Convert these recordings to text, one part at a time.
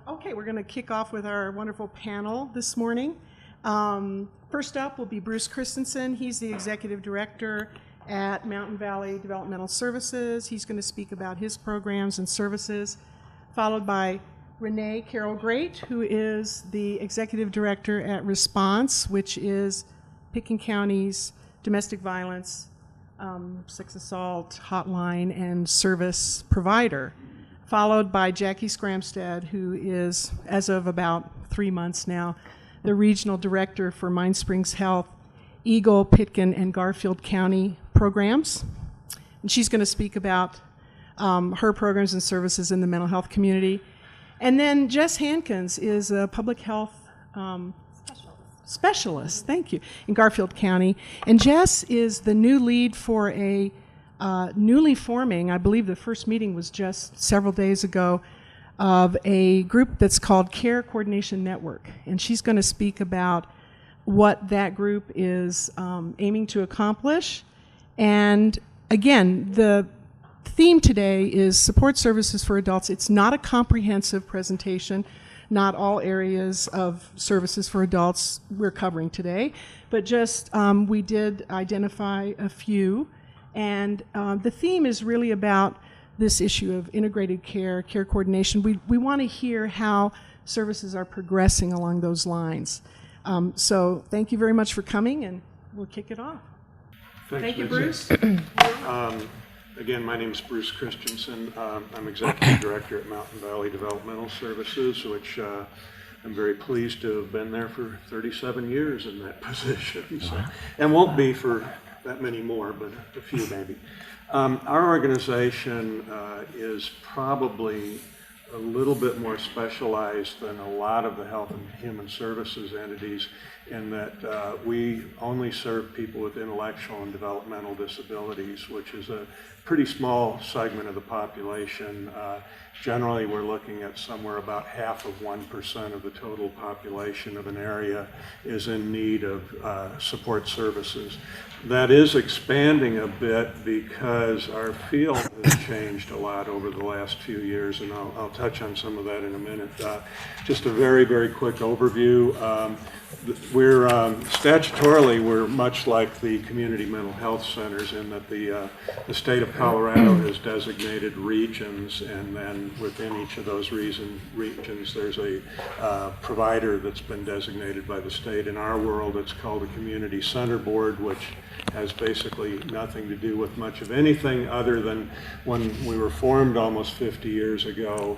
Okay, we're going to kick off with our wonderful panel this morning. First up will be Bruce Christiansen. He's the Executive Director at Mountain Valley Developmental Services. He's going to speak about his programs and services, followed by Renee Carroll-Great, who is the Executive Director at Response, which is Pitkin County's domestic violence, sex assault hotline and service provider, followed by Jackie Scramstad, who is, as of about 3 months now, the Regional Director for Mind Springs Health, Eagle, Pitkin, and Garfield County programs. And she's going to speak about her programs and services in the mental health community. And then Jess Hankins is a public health specialist, thank you, in Garfield County. And Jess is the new lead for a newly forming, I believe the first meeting was just several days ago, of a group that's called Care Coordination Network. And she's going to speak about what that group is aiming to accomplish. And again, the theme today is support services for adults. It's not a comprehensive presentation. Not all areas of services for adults we're covering today, but just we did identify a few. And the theme is really about this issue of integrated care, care coordination. We want to hear how services are progressing along those lines. So thank you very much for coming, and we'll kick it off. Thank you, Bruce. Again, my name is Bruce Christiansen. I'm Executive Director at Mountain Valley Developmental Services, which I'm very pleased to have been there for 37 years in that position. So, and won't be for that many more, but a few maybe. Our organization is probably a little bit more specialized than a lot of the health and human services entities in that we only serve people with intellectual and developmental disabilities, which is a pretty small segment of the population. Generally, we're looking at somewhere about 0.5% of the total population of an area is in need of support services. That is expanding a bit because our field has changed a lot over the last few years, and I'll touch on some of that in a minute. Just a very, very quick overview. We're statutorily, we're much like the community mental health centers in that the state of Colorado has designated regions, and then within each of those regions there's a provider that's been designated by the state. In our world, it's called a community center board, which has basically nothing to do with much of anything other than when we were formed almost 50 years ago.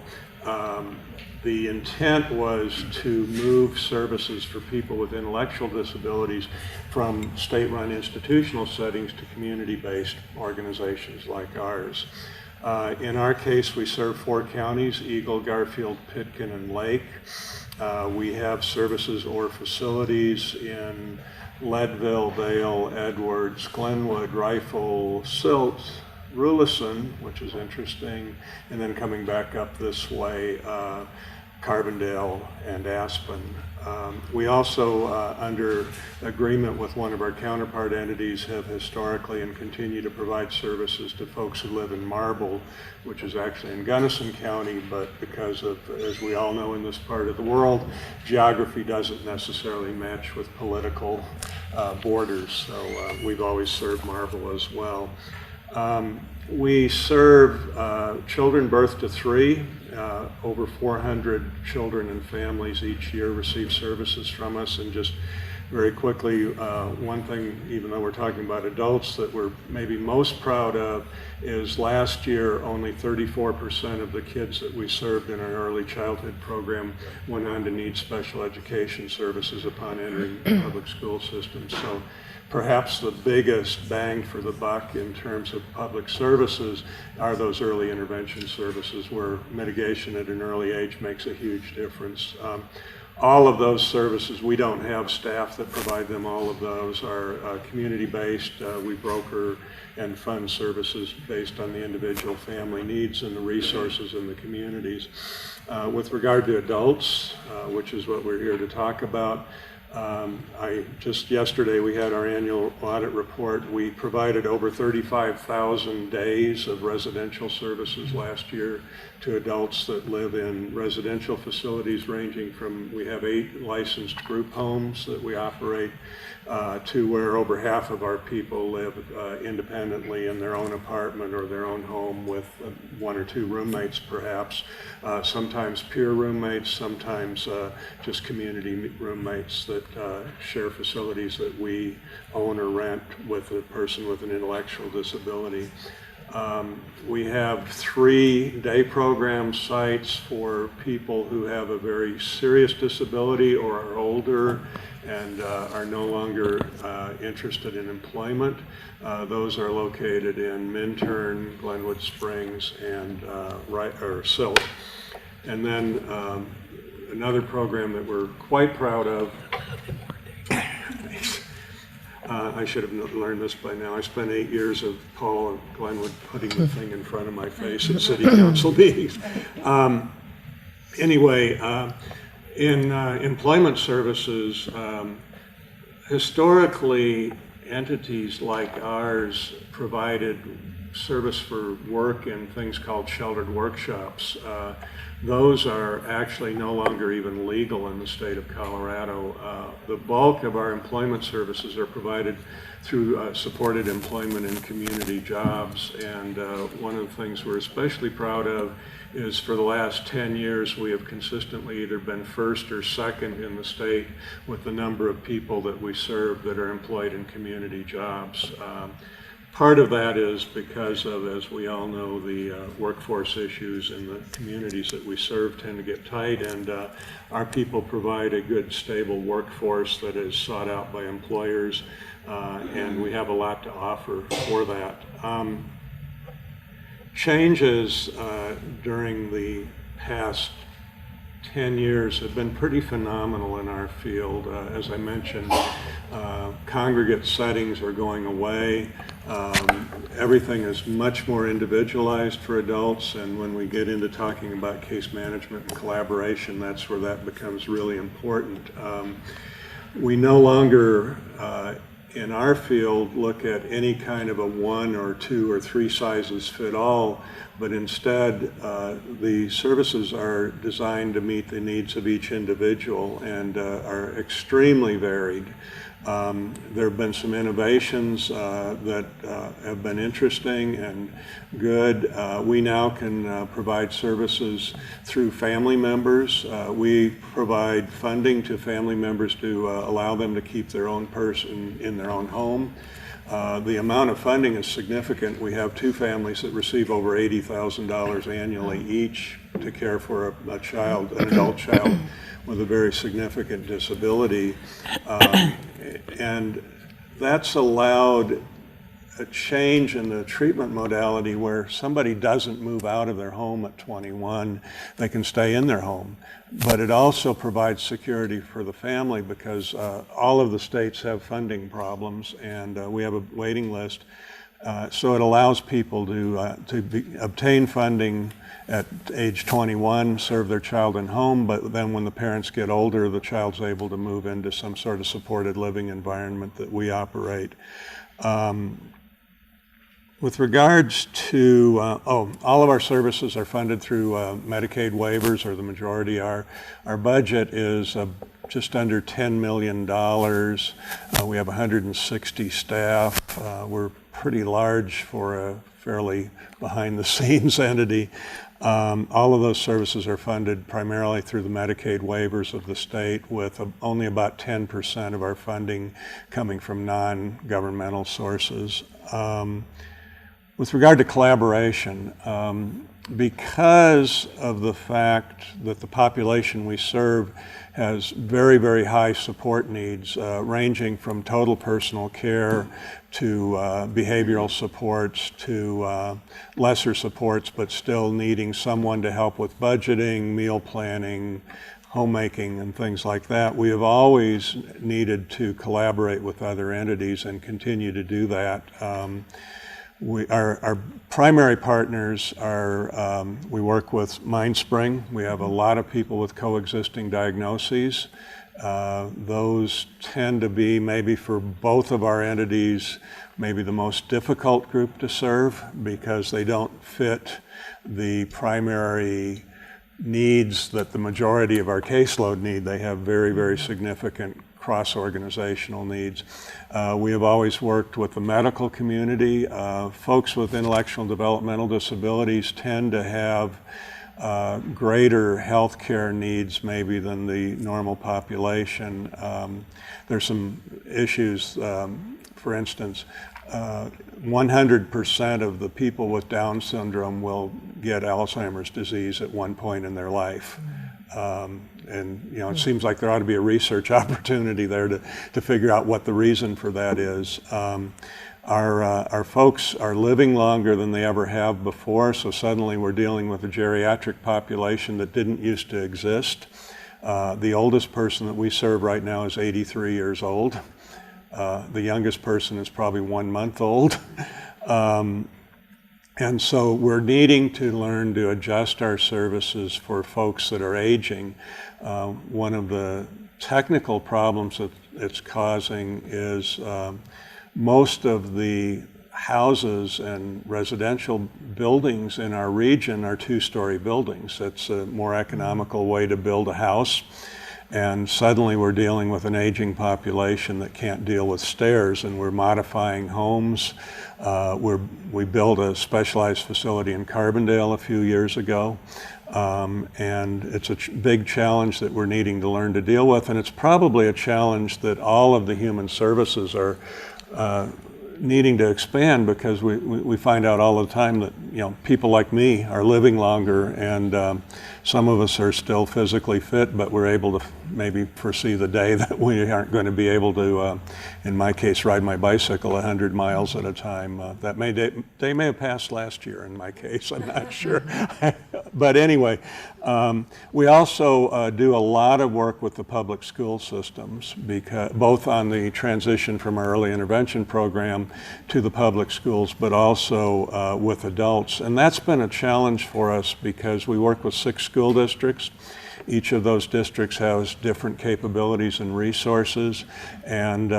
The intent was to move services for people with intellectual disabilities from state-run institutional settings to community-based organizations like ours. In our case, we serve 4 counties: Eagle, Garfield, Pitkin, and Lake. We have services or facilities in Leadville, Vale, Edwards, Glenwood, Rifle, Silt, Rulison, which is interesting, and then coming back up this way, Carbondale and Aspen. We also, under agreement with one of our counterpart entities, have historically and continue to provide services to folks who live in Marble, which is actually in Gunnison County, but because of, as we all know in this part of the world, geography doesn't necessarily match with political borders, so we've always served Marble as well. We serve children birth to 3. Over 400 children and families each year receive services from us. And just very quickly, one thing, even though we're talking about adults, that we're maybe most proud of is last year only 34% of the kids that we served in our early childhood program went on to need special education services upon entering the public school system. So perhaps the biggest bang for the buck in terms of public services are those early intervention services where mitigation at an early age makes a huge difference. All of those services, we don't have staff that provide them. All of those are community-based. We broker and fund services based on the individual family needs and the resources in the communities. With regard to adults, which is what we're here to talk about, Just yesterday we had our annual audit report. We provided over 35,000 days of residential services last year to adults that live in residential facilities ranging from, we have 8 licensed group homes that we operate, to where over half of our people live independently in their own apartment or their own home with 1 or 2 roommates perhaps, sometimes peer roommates, sometimes just community roommates that share facilities that we own or rent with a person with an intellectual disability. We have 3 day program sites for people who have a very serious disability or are older and are no longer interested in employment. Those are located in Minturn, Glenwood Springs, and Silt. And then another program that we're quite proud of, I should have learned this by now. I spent 8 years of Paul and Glenwood putting the thing in front of my face at city council meetings. Anyway, in employment services, historically, entities like ours provided service for work in things called sheltered workshops. Those are actually no longer even legal in the state of Colorado. The bulk of our employment services are provided through supported employment and community jobs, and one of the things we're especially proud of is for the last 10 years we have consistently either been first or second in the state with the number of people that we serve that are employed in community jobs. Part of that is because of, as we all know, the workforce issues in the communities that we serve tend to get tight, and our people provide a good, stable workforce that is sought out by employers, and we have a lot to offer for that. Changes during the past 10 years have been pretty phenomenal in our field. As I mentioned, congregate settings are going away. Everything is much more individualized for adults, and when we get into talking about case management and collaboration, that's where that becomes really important. We no longer in our field look at any kind of a 1 or 2 or 3 sizes fit all, but instead the services are designed to meet the needs of each individual and are extremely varied. There have been some innovations that have been interesting and good. We now can provide services through family members. We provide funding to family members to allow them to keep their own person in their own home. The amount of funding is significant. We have 2 families that receive over $80,000 annually each to care for a child, an adult child with a very significant disability. And that's allowed a change in the treatment modality where somebody doesn't move out of their home at 21, they can stay in their home. But it also provides security for the family because all of the states have funding problems, and we have a waiting list. So it allows people to obtain funding at age 21, serve their child in home, but then when the parents get older, the child's able to move into some sort of supported living environment that we operate. With regards to, all of our services are funded through Medicaid waivers, or the majority are. Our budget is just under $10 million. We have 160 staff. We're pretty large for a fairly behind-the-scenes entity. All of those services are funded primarily through the Medicaid waivers of the state, with only about 10% of our funding coming from non-governmental sources. With regard to collaboration, because of the fact that the population we serve has very, very high support needs, ranging from total personal care to behavioral supports to lesser supports, but still needing someone to help with budgeting, meal planning, homemaking, and things like that. We have always needed to collaborate with other entities and continue to do that. Our primary partners are, we work with MindSpring. We have a lot of people with coexisting diagnoses, Those tend to be, maybe for both of our entities, maybe the most difficult group to serve because they don't fit the primary needs that the majority of our caseload need. They have very, very significant cross-organizational needs. We have always worked with the medical community. Folks with intellectual and developmental disabilities tend to have greater health care needs maybe than the normal population. There's some issues, for instance, 100% of the people with Down syndrome will get Alzheimer's disease at one point in their life. And you know, it seems like there ought to be a research opportunity there to figure out what the reason for that is. Our folks are living longer than they ever have before, so suddenly we're dealing with a geriatric population that didn't used to exist. The oldest person that we serve right now is 83 years old. The youngest person is probably 1 month old. And so we're needing to learn to adjust our services for folks that are aging. One of the technical problems that it's causing is most of the houses and residential buildings in our region are two-story buildings. It's a more economical way to build a house. And suddenly we're dealing with an aging population that can't deal with stairs, and we're modifying homes. We built a specialized facility in Carbondale a few years ago, and it's a big challenge that we're needing to learn to deal with, and it's probably a challenge that all of the human services are needing to expand, because we find out all the time that, you know, people like me are living longer, and some of us are still physically fit, but we're able to maybe foresee the day that we aren't going to be able to, in my case, ride my bicycle 100 miles at a time. That day may have passed last year in my case, I'm not sure. But anyway, we also do a lot of work with the public school systems, because both on the transition from our early intervention program to the public schools, but also with adults. And that's been a challenge for us because we work with 6 school districts. Each of those districts has different capabilities and resources. And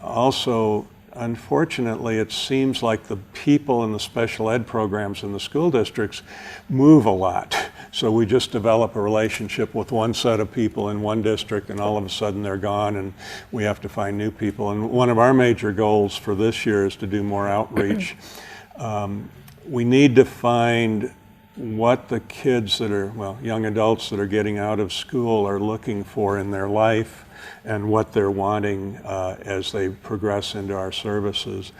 also, unfortunately, it seems like the people in the special ed programs in the school districts move a lot. So we just develop a relationship with one set of people in one district, and all of a sudden they're gone, and we have to find new people. And one of our major goals for this year is to do more outreach. We need to find what the kids that are, well, young adults that are getting out of school are looking for in their life, and what they're wanting as they progress into our services.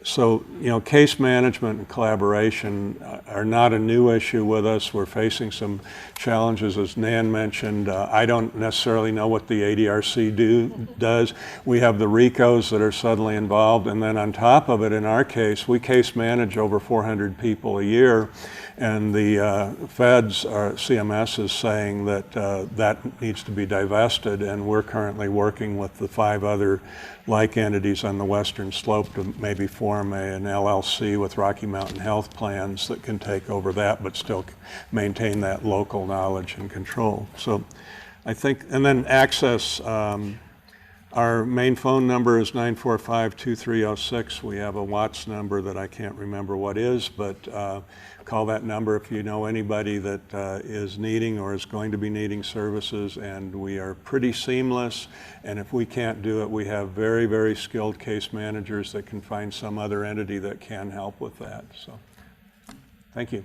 So, you know, case management and collaboration are not a new issue with us. We're facing some challenges, as Nan mentioned. I don't necessarily know what the ADRC does. We have the RICOs that are suddenly involved, and then on top of it, in our case, we case manage over 400 people a year, and the feds, CMS is saying that that needs to be divested, and we're currently working with the 5 other like entities on the western slope to maybe form an LLC with Rocky Mountain Health Plans that can take over that, but still maintain that local knowledge and control. So I think, and then access, our main phone number is 945-2306. We have a Watts number that I can't remember what is, but call that number if you know anybody that is needing or is going to be needing services, and we are pretty seamless. And if we can't do it, we have very, very skilled case managers that can find some other entity that can help with that. So, thank you.